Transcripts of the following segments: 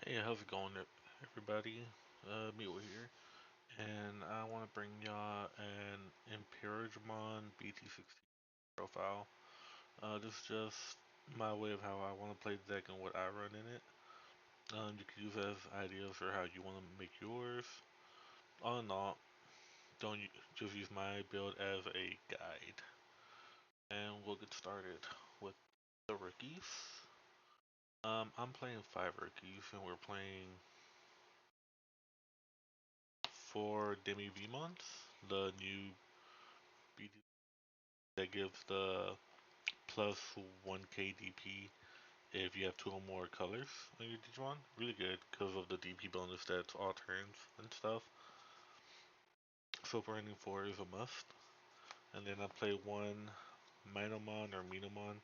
Hey, how's it going, everybody? Milo here, and I want to bring y'all an Imperialdramon BT-16 profile. This is just my way of how I want to play the deck and what I run in it. You can use it as ideas for how you want to make yours. All in all, don't just use my build as a guide. And we'll get started with the rookies. I'm playing 5 rookies, and we're playing 4 Demi-Vmons, the new BT that gives the plus 1k DP if you have 2 or more colors on your Digimon. Really good because of the DP bonus that's all turns and stuff. So running 4 is a must. And then I play one Minomon or Minomon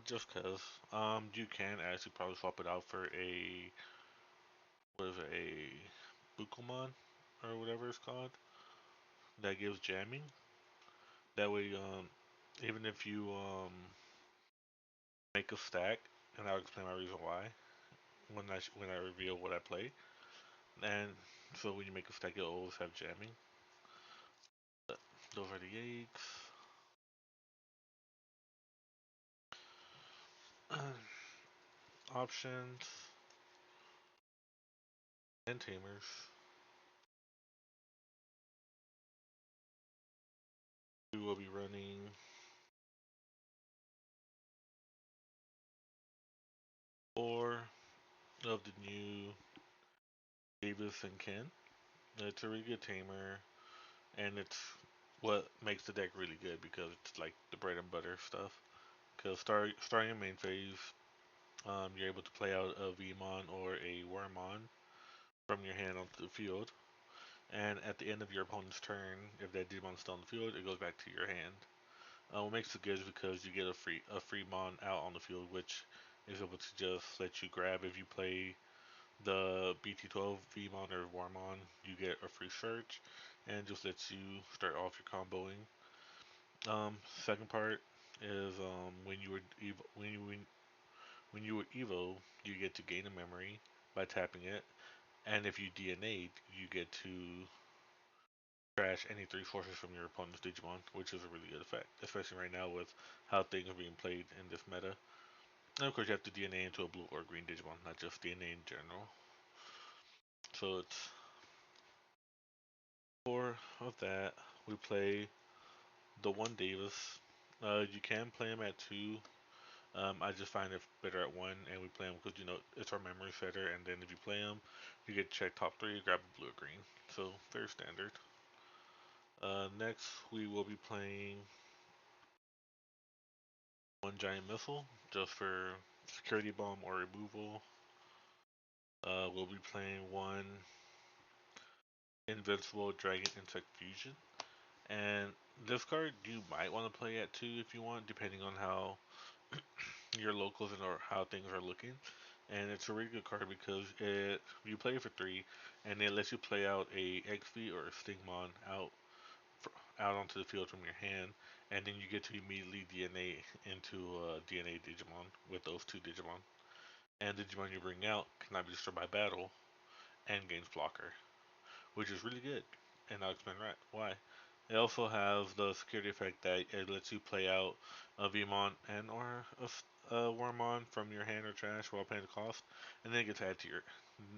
just cause. You can actually probably swap it out for a what is it, a Bukomon or whatever it's called that gives jamming. That way, even if you make a stack, and I'll explain my reason why when I reveal what I play. And so when you make a stack, you'll always have jamming. But those are the eggs. Options and tamers. We will be running 4 of the new Davis and Ken. It's a really good tamer, and it's what makes the deck really good because it's like the bread and butter stuff. Because starting your main phase, you're able to play out a Vmon or a Wormmon from your hand onto the field. And at the end of your opponent's turn, if that Digimon's still on the field, it goes back to your hand. What makes it good is because you get a free mon out on the field, which is able to just let you grab if you play the BT-12 Vmon or Warmon, you get a free search, and just lets you start off your comboing. Second part is when you were when you were Evo, you get to gain a memory by tapping it, and if you DNA'd, you get to trash any 3 sources from your opponent's Digimon, which is a really good effect, especially right now with how things are being played in this meta. And of course, you have to DNA into a blue or green Digimon, not just DNA in general. So it's 4 of that. We play the one Davis. You can play him at 2. I just find it better at 1, and we play him because it's our memory setter. And then if you play him, you get to check top 3, grab a blue or green. So very standard. Next, we will be playing one giant missile just for security bomb or removal. We'll be playing one invincible dragon insect fusion. And this card you might want to play at 2 if you want, depending on how your locals and or how things are looking. And it's a really good card because you play it for 3, and it lets you play out a XV or a Stingmon out onto the field from your hand, and then you get to immediately DNA into a DNA Digimon with those 2 Digimon. And the Digimon you bring out cannot be destroyed by battle and gains blocker, which is really good. And I'll explain why. It also has the security effect that it lets you play out a Vmon and or a Wormmon from your hand or trash while paying the cost, and then it gets added to your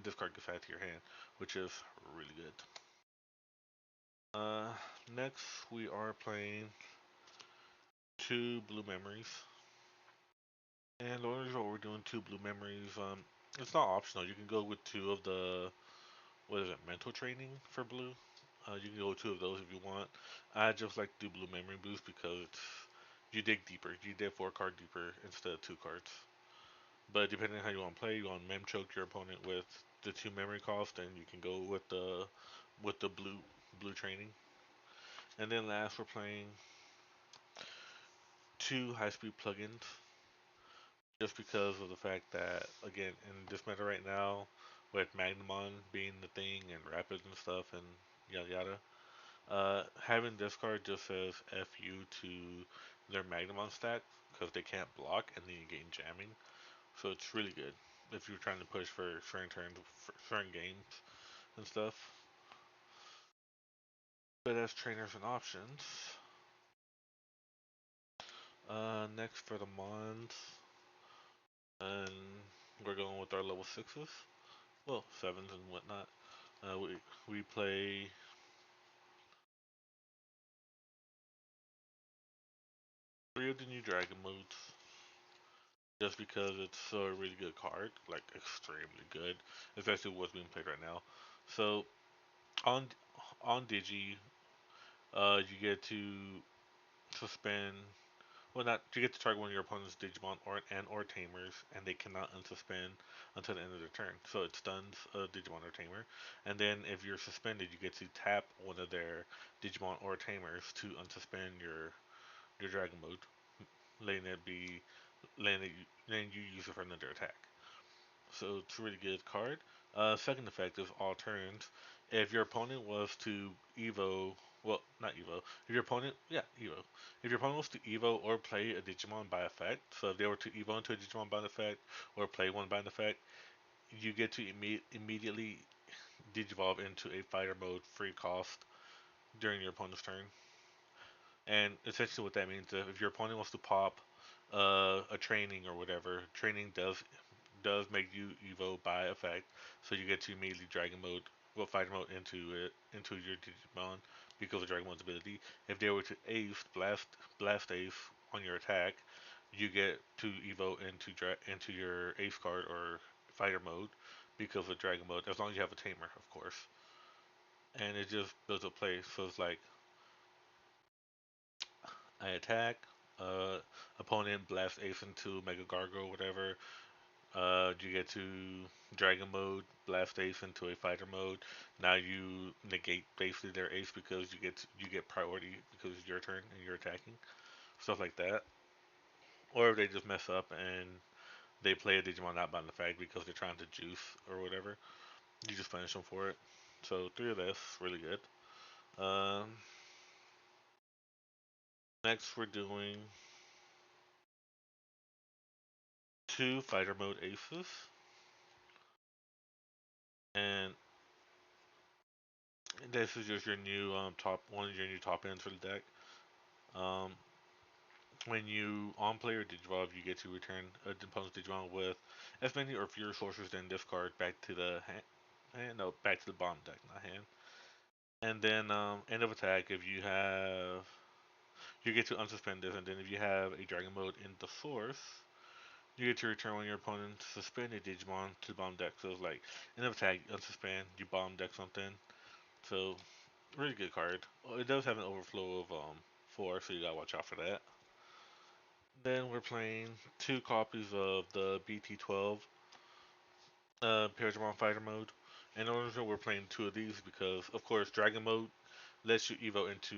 this card gets added to your hand, which is really good. Uh, Next we are playing 2 blue memories, and the only reason why we're doing 2 blue memories, it's not optional. You can go with 2 of the what is it, mental training for blue. You can go with 2 of those if you want. I just like to do blue memory boost because you dig deeper. You dig 4 card deeper instead of 2 cards. But depending on how you want to play, you want to mem choke your opponent with the 2 memory cost, and you can go with the blue training. And then last, we're playing 2 high speed plugins, just because of the fact that again in this meta right now, with Magnamon being the thing and Rapids and stuff and yada yada, having this card just says FU to their Magnamon stack because they can't block and then you gain jamming. So it's really good. if you're trying to push for certain turns, for certain games and stuff. But as trainers and options, next for the Mons, and we're going with our level sixes, well sevens and whatnot. We play three of the new Dragon modes just because it's a really good card, like extremely good, especially what's being played right now. So on on Digi, you get to suspend. Well, not you get to target one of your opponent's Digimon or Tamers, and they cannot unsuspend until the end of their turn. So it stuns a Digimon or Tamer, and then if you're suspended, you get to tap one of their Digimon or Tamers to unsuspend your Dragon mode, letting it be letting you use it for another attack. So it's a really good card. Second effect is all turns. If your opponent was to Evo, well, not Evo. If your opponent, yeah, Evo. If your opponent was to Evo or play a Digimon by effect, so if they were to Evo into a Digimon by effect or play one by effect, you get to immediately Digivolve into a fighter mode free cost during your opponent's turn. And essentially, what that means is if your opponent wants to pop a training or whatever, training does make you Evo by effect, so you get to immediately Dragon mode, well, Fighter mode into your Digimon because of Dragon mode's ability. If they were to Ace Blast Ace on your attack, you get to Evo into your Ace card or Fighter mode because of Dragon mode, as long as you have a Tamer, of course. And it just builds a play, so it's like I attack, uh, opponent blast Ace into Mega Gargo, whatever. You get to Dragon mode, blast Ace into a fighter mode. Now you negate basically their Ace because you get priority because it's your turn and you're attacking, stuff like that. Or if they just mess up and they play a Digimon not bound the fact because they're trying to juice or whatever, you just punish them for it. So three of this, really good. Um, Next we're doing two fighter mode aces, and this is just your new top one of your new top ends for the deck. Um, when you on player Digivolve, you get to return a opponent's Digimon with as many or fewer sources than this card back to the hand, no, back to the bottom deck, not hand. And then end of attack, if you have, you get to unsuspend this, and then if you have a Dragon mode in the source, you get to return one of your opponent's suspended Digimon to the bottom deck. So it's like end of attack, unsuspend, you bottom deck something. So really good card. Well, it does have an overflow of four, so you gotta watch out for that. Then we're playing two copies of the BT-12 Imperialdramon Fighter mode. And the reason we're playing two of these because, of course, Dragon mode lets you evo into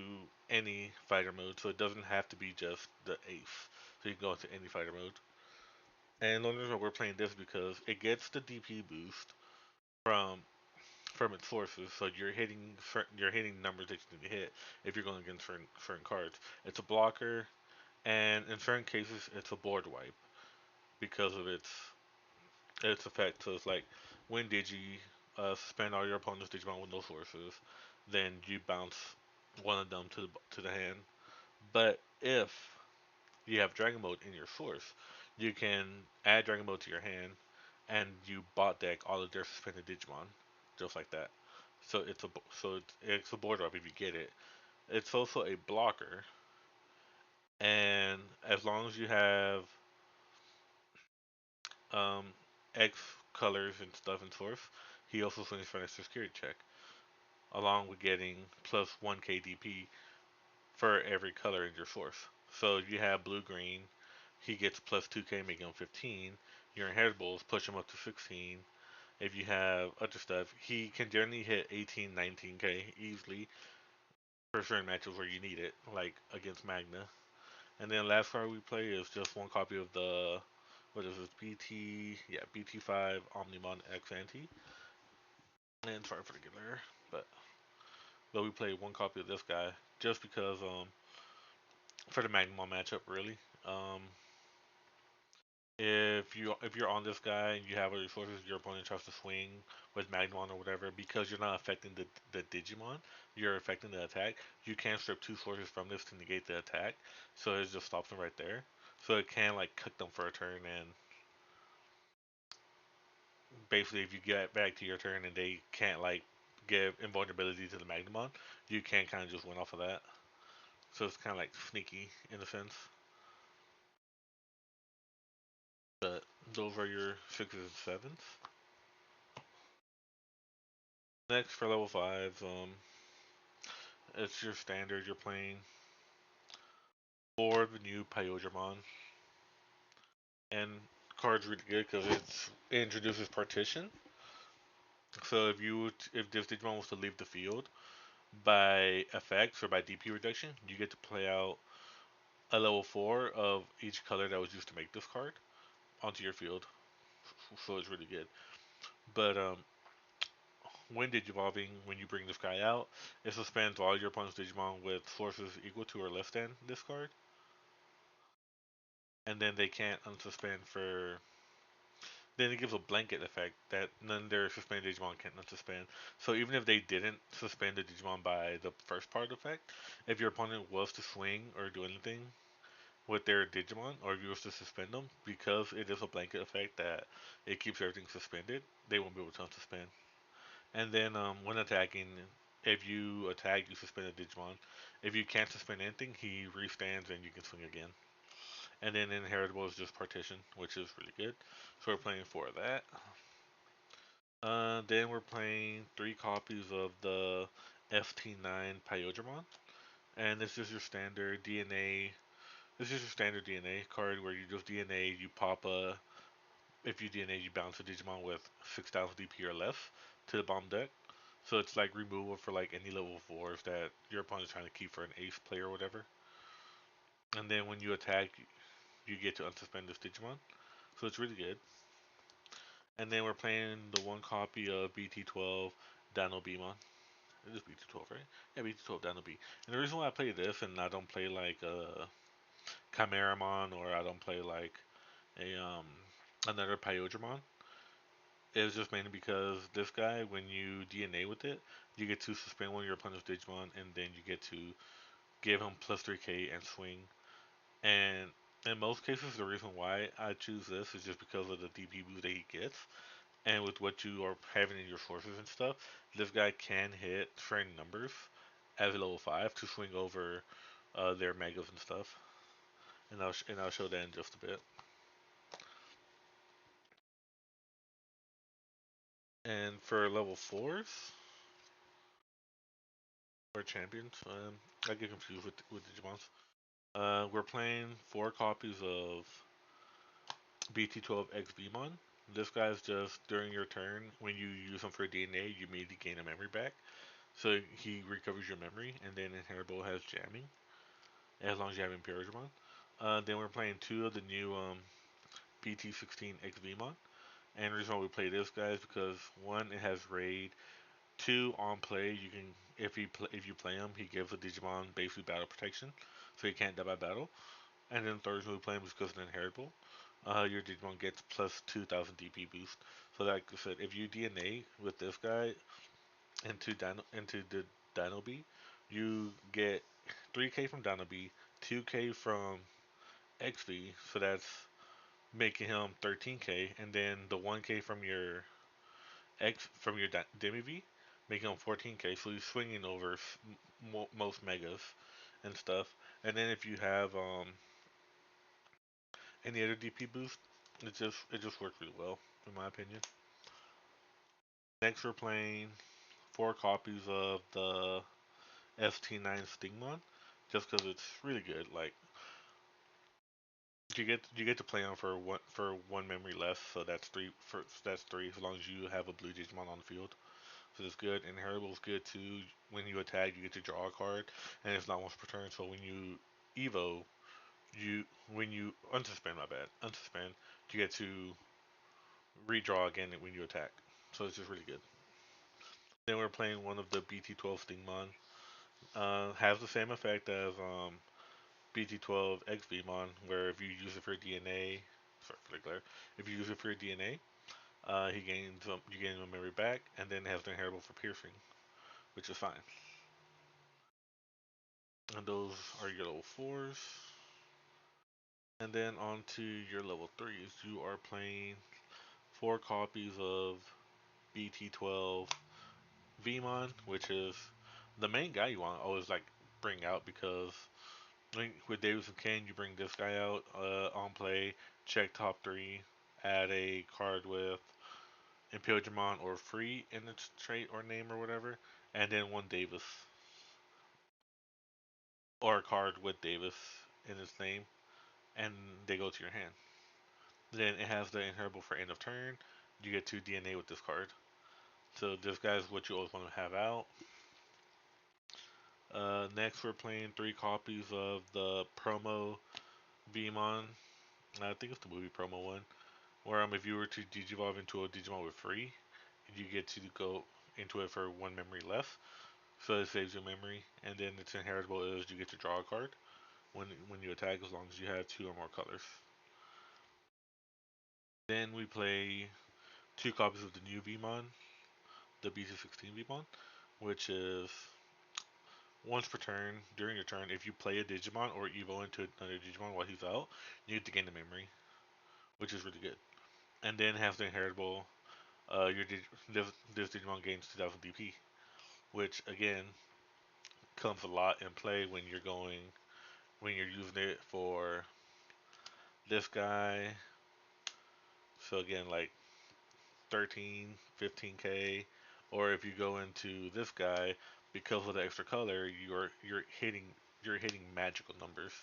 any fighter mode, so it doesn't have to be just the Ace. So you can go into any fighter mode. And the reason we're playing this because it gets the DP boost from from its sources, so you're hitting numbers that you need to hit if you're going against certain cards. It's a blocker, and in certain cases, it's a board wipe because of its effect. So it's like when Digi suspend all your opponent's Digimon with no sources, then you bounce one of them to the hand. But if you have Dragon Mode in your source, you can add Dragon Mode to your hand, and you bot deck all of their suspended Digimon, just like that. So it's a board wipe if you get it. It's also a blocker, and as long as you have um, X colors and stuff in source, he also swings for an extra security check, along with getting plus 1 KDP for every color in your source. So if you have blue green, he gets plus 2K, making him 15. Your inheritables push him up to 16. If you have other stuff, he can generally hit 18, 19K easily for certain matches where you need it, like against Magna. And then last card we play is just one copy of the what is this BT5 Omnimon X Anti. And sorry for the glare, but we play one copy of this guy just because for the Magnemon matchup really. Um If you're on this guy and you have other resources, your opponent tries to swing with Magnemon or whatever, because you're not affecting the Digimon, you're affecting the attack. You can strip two sources from this to negate the attack, so it just stops them right there. So it can like cook them for a turn, and basically if you get back to your turn and they can't like give invulnerability to the Magnemon, you can kind of just win off of that. So it's kind of like sneaky in a sense. But those are your sixes and sevens. Next for level five, it's your standard. You're playing for the new Pyodramon, and card's really good because it introduces partition. So if this Digimon was to leave the field by effects or by DP reduction, you get to play out a level four of each color that was used to make this card onto your field. So it's really good. But when Digivolving, when you bring this guy out, it suspends all your opponent's Digimon with forces equal to or less than this card, and then they can't unsuspend for. Then it gives a blanket effect that none of their suspended Digimon can unsuspend. So even if they didn't suspend the Digimon by the first part effect, if your opponent was to swing or do anything with their Digimon, or if you was to suspend them, because it is a blanket effect that it keeps everything suspended, they won't be able to unsuspend. And then when attacking, if you attack, you suspend a Digimon. If you can't suspend anything, he restands and you can swing again. And then inheritable is just partition, which is really good. So we're playing four of that. Then we're playing three copies of the FT9 Pyodramon. And this is your standard DNA. This is your standard DNA card where you just DNA, you pop a. If you DNA, you bounce a Digimon with 6,000 DP or less to the bomb deck. So it's like removal for like any level fours that your opponent's trying to keep for an ace player or whatever. And then when you attack, you get to unsuspend this Digimon. So it's really good. And then we're playing the one copy of BT-12 Dino Beamon. It is BT-12, right? Yeah, BT-12 Dino B. And the reason why I play this and I don't play like Chimeramon, or I don't play like a another Pyodramon, is just mainly because this guy, when you DNA with it, you get to suspend one of your opponent's Digimon, and then you get to give him plus 3k and swing. And in most cases, the reason why I choose this is just because of the DP boost that he gets. And with what you are having in your sources and stuff, this guy can hit certain numbers as a level 5 to swing over their megas and stuff. And I'll show that in just a bit. And for level 4s, or champions, I get confused with Digimons. We're playing four copies of BT-12 XBmon. This guy's just during your turn, when you use him for DNA, you immediately gain a memory back. So he recovers your memory, and then Inheritable has jamming, as long as you have Imperialdramon. Then we're playing two of the new BT-16 XVmon. And the reason why we play this guy is because one, it has raid. Two, on play, you can if you play him, he gives a Digimon basically battle protection, so he can't die by battle. And then third reason we play him is because of the Inheritable. Your Digimon gets plus 2,000 DP boost. So like I said, if you DNA with this guy into the Dino B, you get 3k from Dino B, 2k from XV, so that's making him 13k, and then the 1k from your Demi V, making him 14k. So he's swinging over most megas and stuff. And then if you have any other DP boost, it just works really well in my opinion. Next we're playing four copies of the ST9 Stingmon, just because it's really good. Like you get to play on for one memory less, so that's three as long as you have a blue Digimon on the field. So it's good. Inheritable is good too. When you attack, you get to draw a card, and it's not once per turn. So when you Evo, when you unsuspend, my bad, unsuspend, you get to redraw again when you attack. So it's just really good. Then we're playing one of the BT-12 Stingmon. Has the same effect as BT-12 XBmon, where if you use it for DNA, sorry for the glare. If you use it for your DNA, he gains you gain a memory back, and then it has the inheritable for piercing, which is fine. And those are your level fours. And then on to your level threes. You are playing four copies of BT-12 Vmon, which is the main guy you want to always like bring out because with Davis and Kane, you bring this guy out on play, check top three, add a card with Imperialdramon or free in its trait or name or whatever, and then one Davis or a card with Davis in its name, and they go to your hand. Then it has the inheritable for end of turn. You get 2 DNA with this card. So this guy's what you always want to have out. Next, we're playing 3 copies of the promo Vmon. I think it's the movie promo one, where if you were to Digivolve into a Digimon with free, you get to go into it for 1 memory less. So it saves your memory, and then its inheritable is you get to draw a card when you attack as long as you have 2 or more colors. Then we play 2 copies of the new Vmon, the BT-16 Vmon, which is once per turn, during your turn, if you play a Digimon or evo into another Digimon while he's out, you get to gain the memory, which is really good. And then have the inheritable, this Digimon gains 2000 DP, which again comes a lot in play when you're using it for this guy. So again, like 13, 15k, or if you go into this guy, because of the extra color, you're hitting magical numbers.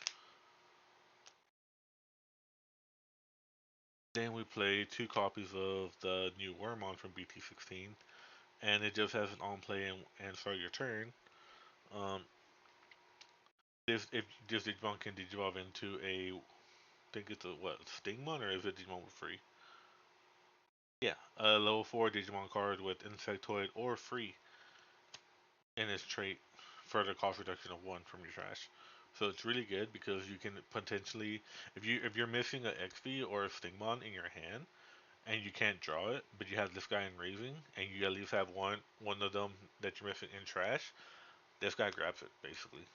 Then we play 2 copies of the new Wormon from BT-16, and it just has an on play and start your turn. Um, if this Digimon can Digivolve into I think it's a what Stingmon or is it Digimon with free? Yeah, a level 4 Digimon card with Insectoid or free in its trait for the cost reduction of 1 from your trash. So it's really good because you can potentially, if you're missing an XP or a Stingmon in your hand, and you can't draw it, but you have this guy in raising, and you at least have one of them that you're missing in trash, this guy grabs it basically.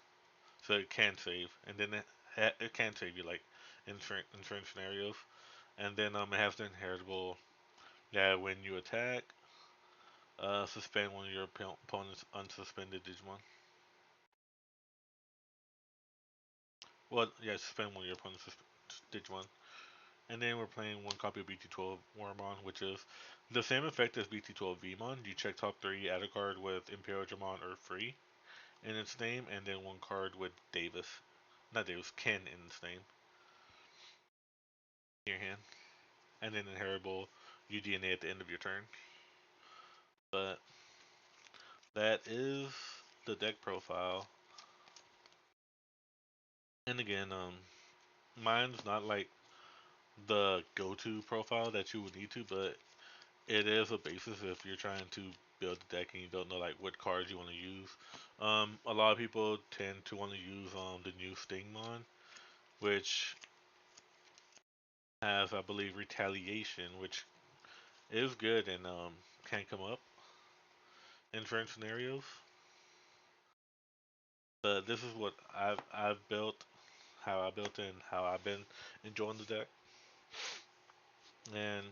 So it can save, and then it can save you like in certain scenarios, and then it has the inheritable that when you attack, suspend one of your opponent's unsuspended Digimon. Well, yeah, suspend one of your opponent's Digimon. And then we're playing 1 copy of BT-12 Wormon, which is the same effect as BT-12 Vmon. You check top 3, add a card with Imperialdramon or free in its name, and then 1 card with Davis. Not Davis, Ken in its name. In your hand. And then inheritable UDNA at the end of your turn. But that is the deck profile. And again, mine's not like the go-to profile that you would need to, but it is a basis if you're trying to build a deck and you don't know like what cards you want to use. A lot of people tend to want to use the new Stingmon, which has I believe retaliation, which is good and can come up in certain scenarios. But this is what I've built, how I built it, and how I've been enjoying the deck. And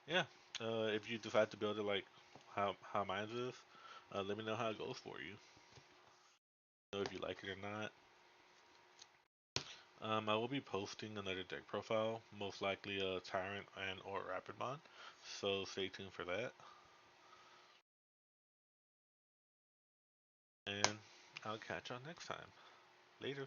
yeah, if you decide to build it like how mine is, let me know how it goes for you. Know if you like it or not. I will be posting another deck profile, most likely a Tyrant and or Rapidmon, so stay tuned for that. And I'll catch y'all next time. Later.